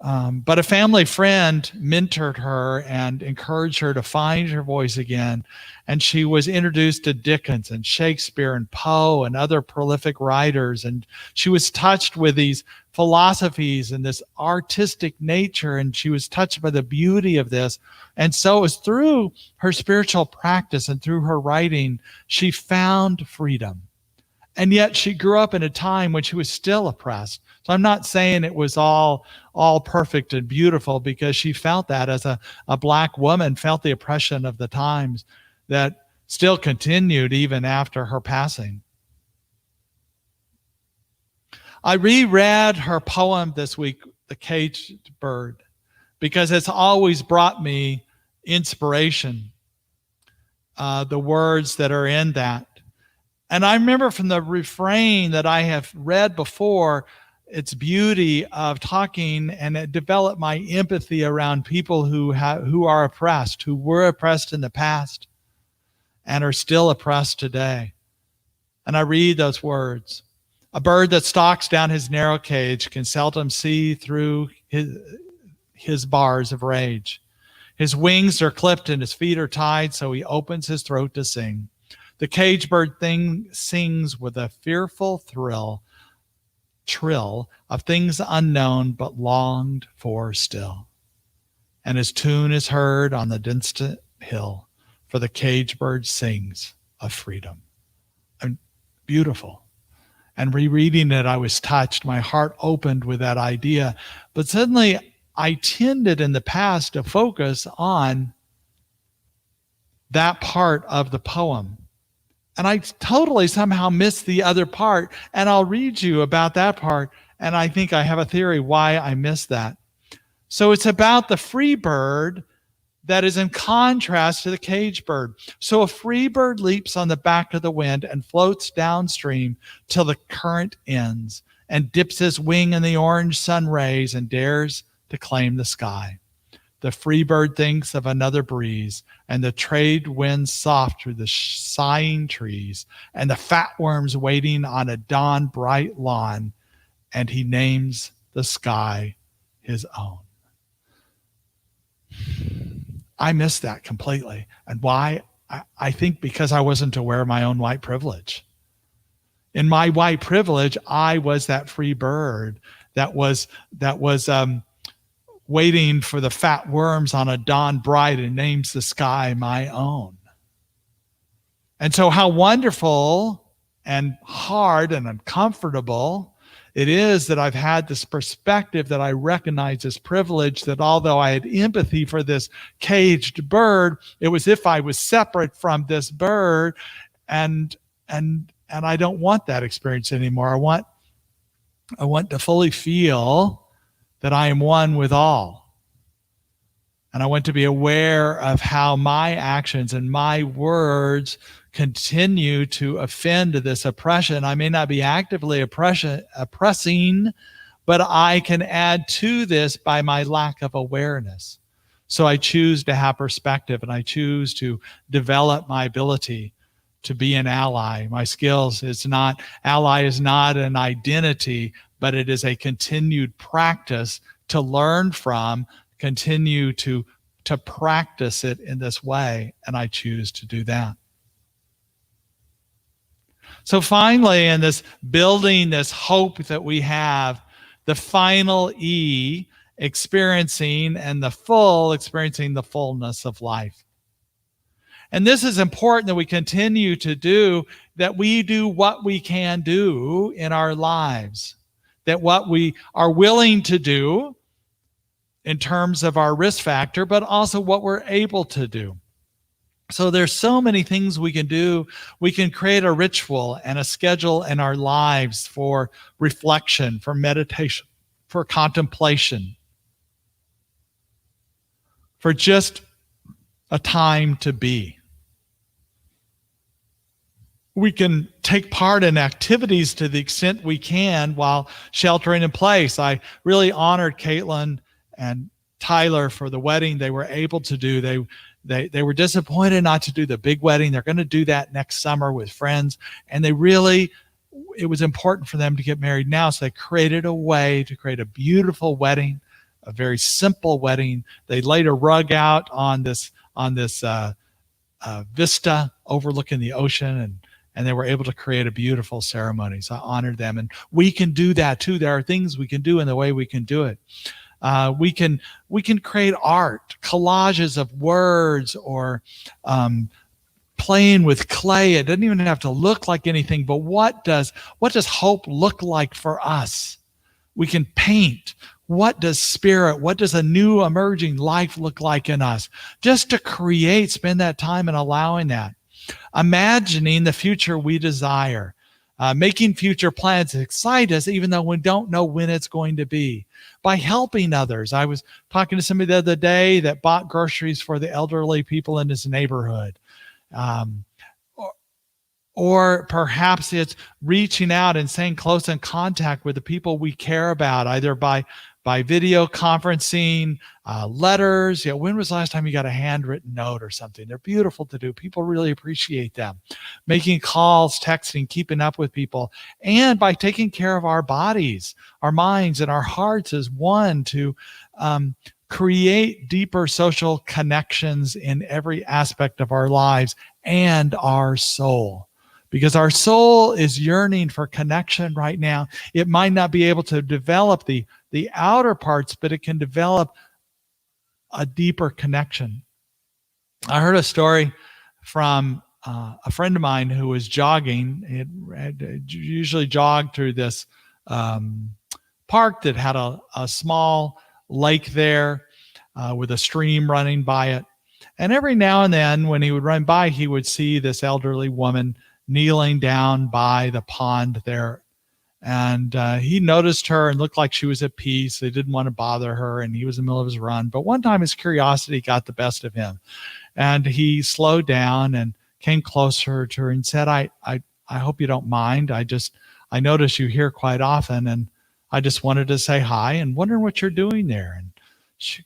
But a family friend mentored her and encouraged her to find her voice again. And she was introduced to Dickens and Shakespeare and Poe and other prolific writers. And she was touched with these philosophies and this artistic nature. And she was touched by the beauty of this. And so it was through her spiritual practice and through her writing, she found freedom. And yet she grew up in a time when she was still oppressed. So I'm not saying it was all perfect and beautiful, because she felt that as a Black woman, felt the oppression of the times that still continued even after her passing. I reread her poem this week, The Caged Bird, because it's always brought me inspiration, the words that are in that. And I remember from the refrain that I have read before, its beauty of talking, and it developed my empathy around people who are oppressed, who were oppressed in the past and are still oppressed today. And I read those words. A bird that stalks down his narrow cage can seldom see through his bars of rage. His wings are clipped and his feet are tied, so he opens his throat to sing. The cage bird sings with a fearful trill of things unknown but longed for still. And his tune is heard on the distant hill, for the cage bird sings of freedom. And beautiful. And rereading it, I was touched. My heart opened with that idea. But suddenly I tended in the past to focus on that part of the poem. And I totally somehow missed the other part. And I'll read you about that part. And I think I have a theory why I missed that. So it's about the free bird that is in contrast to the cage bird. So a free bird leaps on the back of the wind and floats downstream till the current ends, and dips his wing in the orange sun rays and dares to claim the sky. The free bird thinks of another breeze, and the trade winds soft through the sighing trees, and the fat worms waiting on a dawn bright lawn, and he names the sky his own. I missed that completely. And why? I think because I wasn't aware of my own white privilege. In my white privilege, I was that free bird that was waiting for the fat worms on a dawn bright and names the sky my own. And so how wonderful and hard and uncomfortable it is that I've had this perspective that I recognize as privilege, that although I had empathy for this caged bird, it was if I was separate from this bird, and I don't want that experience anymore. I want to fully feel that I am one with all. And I want to be aware of how my actions and my words continue to offend this oppression. I may not be actively oppressing, but I can add to this by my lack of awareness. So I choose to have perspective, and I choose to develop my ability to be an ally. My skills ally is not an identity, but it is a continued practice to learn from, continue to practice it in this way, and I choose to do that. So finally, in this building this hope that we have, the final E, experiencing the fullness of life. And this is important that we continue to do, that we do what we can do in our lives, that what we are willing to do in terms of our risk factor, but also what we're able to do. So there's so many things we can do. We can create a ritual and a schedule in our lives for reflection, for meditation, for contemplation, for just a time to be. We can take part in activities to the extent we can while sheltering in place. I really honored Caitlin and Tyler for the wedding they were able to do. They were disappointed not to do the big wedding. They're going to do that next summer with friends. And it was important for them to get married now. So they created a way to create a beautiful wedding, a very simple wedding. They laid a rug out on this vista overlooking the ocean, and they were able to create a beautiful ceremony. So I honored them. And we can do that too. There are things we can do in the way we can do it. We can create art, collages of words, or playing with clay. It doesn't even have to look like anything, but what does hope look like for us? We can paint. What does spirit, what does a new emerging life look like in us? Just to create, spend that time in allowing that. Imagining the future we desire. Making future plans excite us even though we don't know when it's going to be. By helping others. I was talking to somebody the other day that bought groceries for the elderly people in his neighborhood. Or perhaps it's reaching out and staying close in contact with the people we care about, either by video conferencing, letters. When was the last time you got a handwritten note or something? They're beautiful to do. People really appreciate them. Making calls, texting, keeping up with people, and by taking care of our bodies, our minds, and our hearts as one to create deeper social connections in every aspect of our lives and our soul. Because our soul is yearning for connection right now. It might not be able to develop the outer parts, but it can develop a deeper connection. I heard a story from a friend of mine who was jogging. It usually jogged through this park that had a small lake there with a stream running by it. And every now and then when he would run by, he would see this elderly woman kneeling down by the pond there. And he noticed her and looked like she was at peace. They didn't want to bother her, and he was in the middle of his run. But one time his curiosity got the best of him, and he slowed down and came closer to her and said, I hope you don't mind. I notice you here quite often, and I just wanted to say hi and wondering what you're doing there.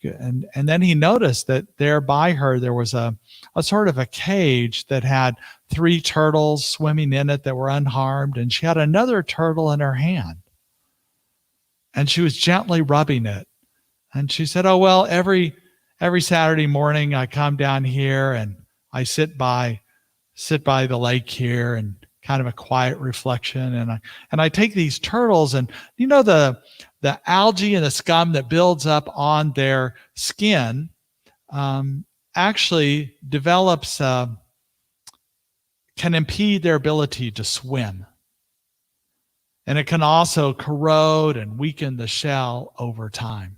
And then he noticed that there by her, there was a sort of a cage that had 3 turtles swimming in it that were unharmed. And she had another turtle in her hand. And she was gently rubbing it. And she said, oh, well, every Saturday morning I come down here and I sit by the lake here and kind of a quiet reflection. And I take these turtles, and the algae and the scum that builds up on their skin actually develops, can impede their ability to swim. And it can also corrode and weaken the shell over time.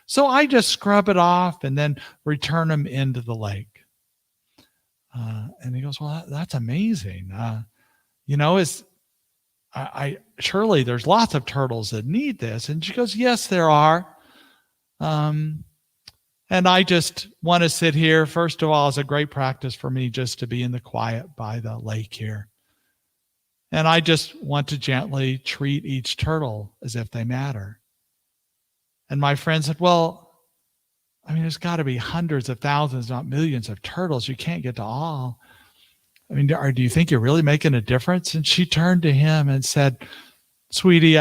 So I just scrub it off and then return them into the lake. And he goes, well, that's amazing. Surely there's lots of turtles that need this. And she goes, yes, there are. And I just want to sit here. First of all, it's a great practice for me just to be in the quiet by the lake here. And I just want to gently treat each turtle as if they matter. And my friend said, well, there's got to be hundreds of thousands, not millions of turtles. You can't get to all. Do you think you're really making a difference? And she turned to him and said, sweetie,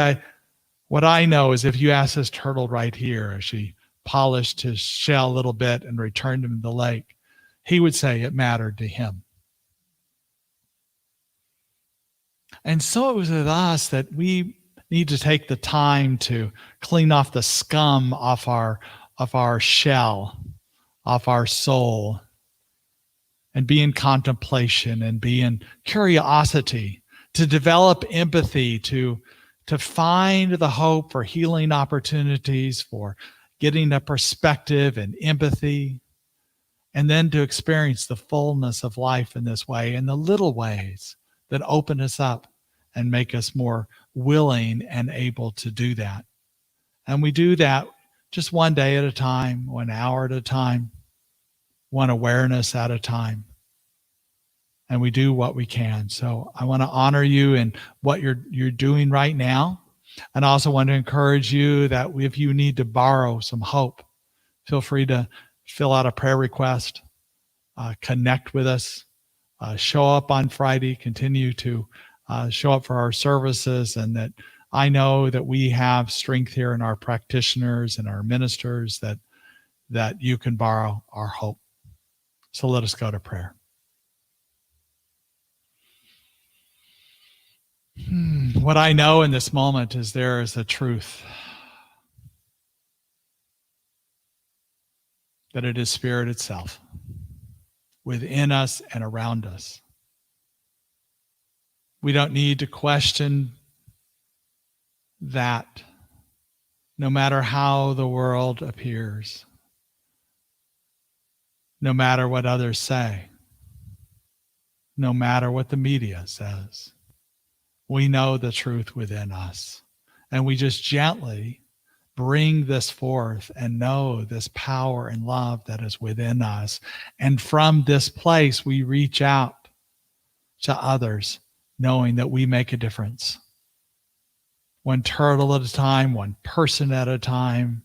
what I know is if you ask this turtle right here, she polished his shell a little bit and returned him to the lake, he would say it mattered to him. And so it was with us that we need to take the time to clean off the scum off our shell, off our soul, and be in contemplation and be in curiosity, to develop empathy, to find the hope for healing opportunities, for getting a perspective and empathy, and then to experience the fullness of life in this way, in the little ways that open us up and make us more willing and able to do that. And we do that just one day at a time, 1 hour at a time, one awareness at a time. And we do what we can. So I want to honor you in what you're doing right now. And I also want to encourage you that if you need to borrow some hope, feel free to fill out a prayer request, connect with us, show up on Friday, continue to show up for our services, and that I know that we have strength here in our practitioners and our ministers that you can borrow our hope. So let us go to prayer. What I know in this moment is there is a truth, that it is Spirit itself within us and around us. We don't need to question that, no matter how the world appears, no matter what others say, no matter what the media says. We know the truth within us, and we just gently bring this forth and know this power and love that is within us. And from this place, we reach out to others, knowing that we make a difference. One turtle at a time, one person at a time,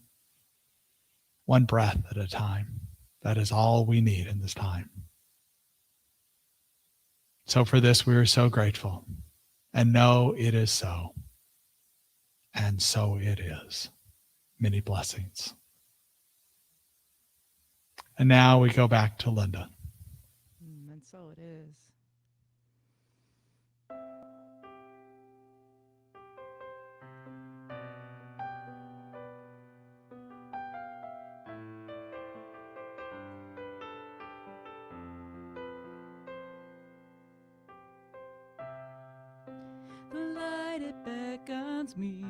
one breath at a time. That is all we need in this time. So for this, we are so grateful, and know it is so. And so it is. Many blessings. And now we go back to Lynda. And so it is. The light, it beckons me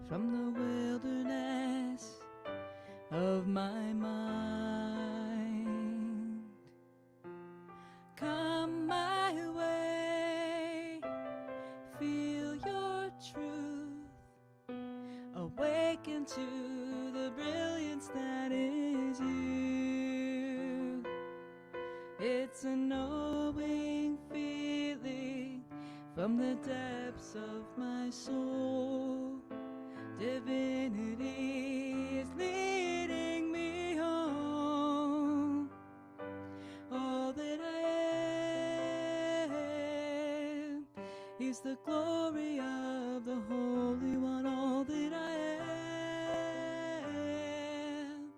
from the wilderness of my mind. Come my way, feel your truth, awaken to the brilliance that is you. It's a knowing feeling from the depths of my soul. Divinity is leading me home. All that I am is the glory of the Holy One. All that I am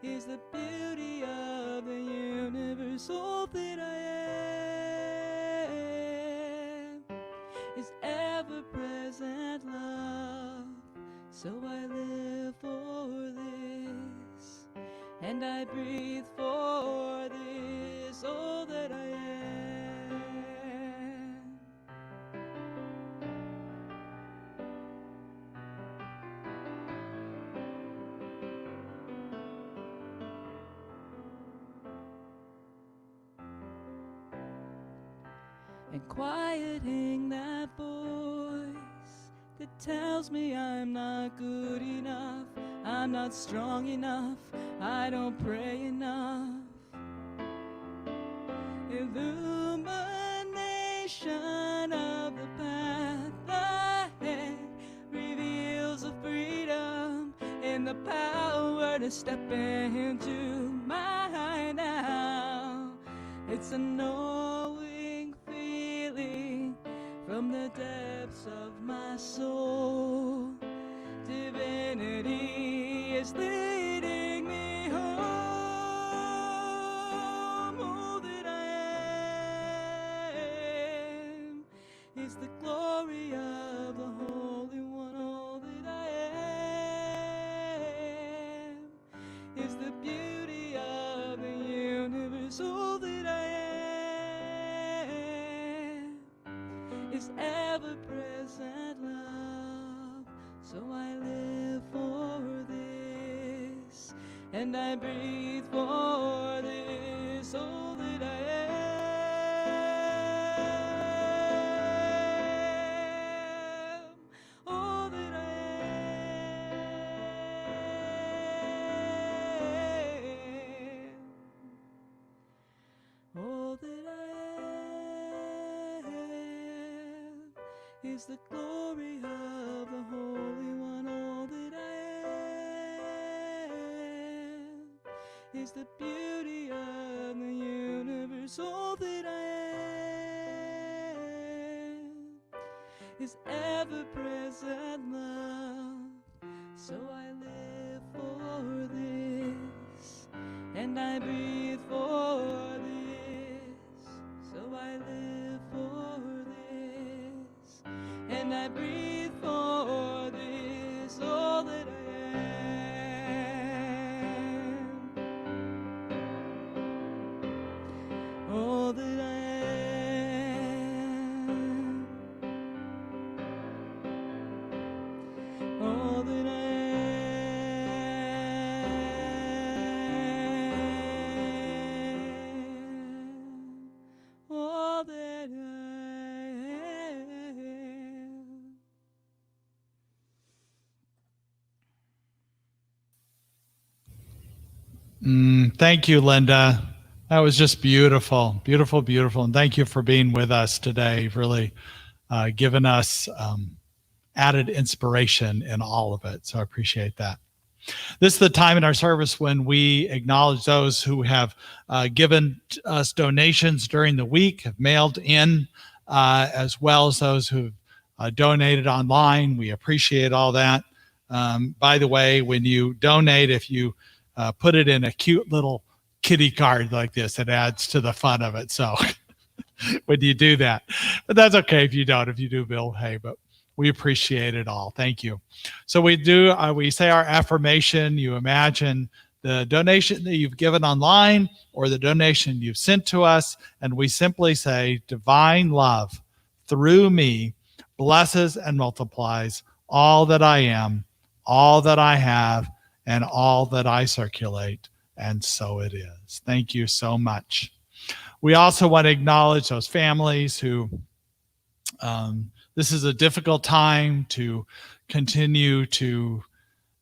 is the beauty of the universe. All that I am is ever-present love. So I live for this, and I breathe for this, all that I am. And quieting that voice that tells me I'm not good enough, I'm not strong enough, I don't pray enough. Illumination of the path ahead reveals the freedom and the power to step into mine now. It's a knowing feeling from the depths of my soul. Divinity is leading me home. All that I am is the glory of the Holy One. All that I am is the beauty of the universe. All that I am is ever-present love. So I live for this, and I breathe for this, all that I am, all that I am, all that I am is the glory of the Holy One. All that I am is the beauty of the universe. All that I am is ever-present love. So I live for this, and I breathe for this. So I live for this, and I breathe for this, all that I am. Thank you, Lynda. That was just beautiful, beautiful, beautiful. And thank you for being with us today. You've really given us added inspiration in all of it. So I appreciate that. This is the time in our service when we acknowledge those who have given us donations during the week, have mailed in, as well as those who've donated online. We appreciate all that. By the way, when you donate, if you put it in a cute little kitty card like this, it adds to the fun of it. So when you do that, but that's okay if you don't. If you do, Bill, hey, but we appreciate it all. Thank you. So we say our affirmation. You imagine the donation that you've given online or the donation you've sent to us, and we simply say, divine love through me blesses and multiplies all that I am, all that I have, and all that I circulate. And so it is. Thank you so much. We also want to acknowledge those families who, this is a difficult time to continue to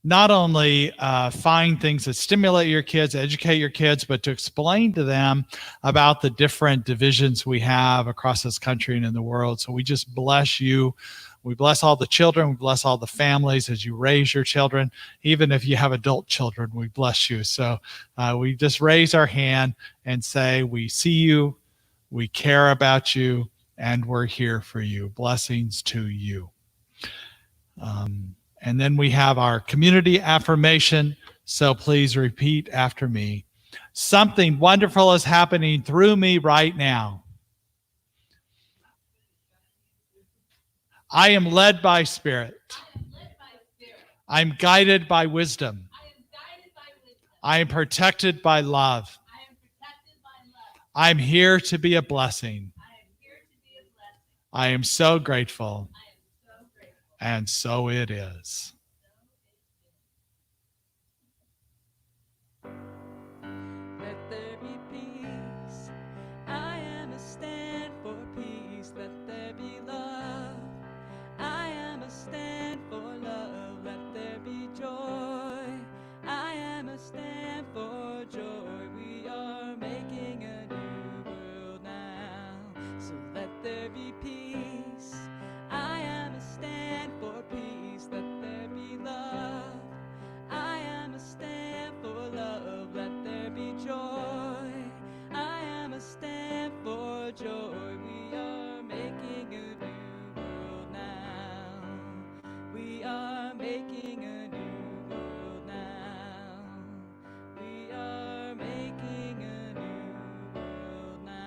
not only find things that stimulate your kids, educate your kids, but to explain to them about the different divisions we have across this country and in the world. So we just bless you. We bless all the children. We bless all the families as you raise your children. Even if you have adult children, we bless you. So we just raise our hand and say, we see you, we care about you, and we're here for you. Blessings to you. And then we have our community affirmation. So please repeat after me. Something wonderful is happening through me right now. I am led by Spirit. I'm guided by wisdom. I am protected by love. I'm here to be a blessing. I am so grateful. And so it is. Let there be peace. I am a stand for peace. Let there be love. I am a stand for love. Let there be joy. I am a stand for joy. We are making a new world now. So let there be peace. I am a stand for peace. Let there be love. I am a stand for love. Let there be joy. I am a stand for joy. We are making a new world now. We are making a new world now. We are making a new world now.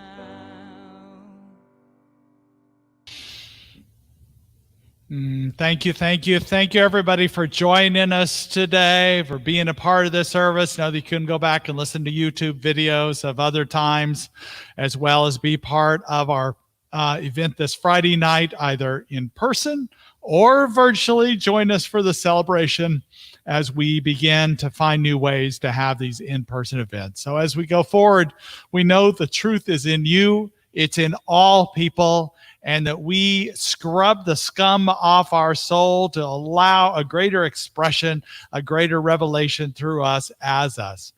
Thank you, thank you, thank you, everybody, for joining us today, for being a part of this service. Know that you can go back and listen to YouTube videos of other times, as well as be part of our event this Friday night, either in person or virtually. Join us for the celebration as we begin to find new ways to have these in-person events. So as we go forward, we know the truth is in you, it's in all people, and that we scrub the scum off our soul to allow a greater expression, a greater revelation through us as us.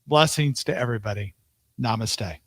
Blessings to everybody. Namaste.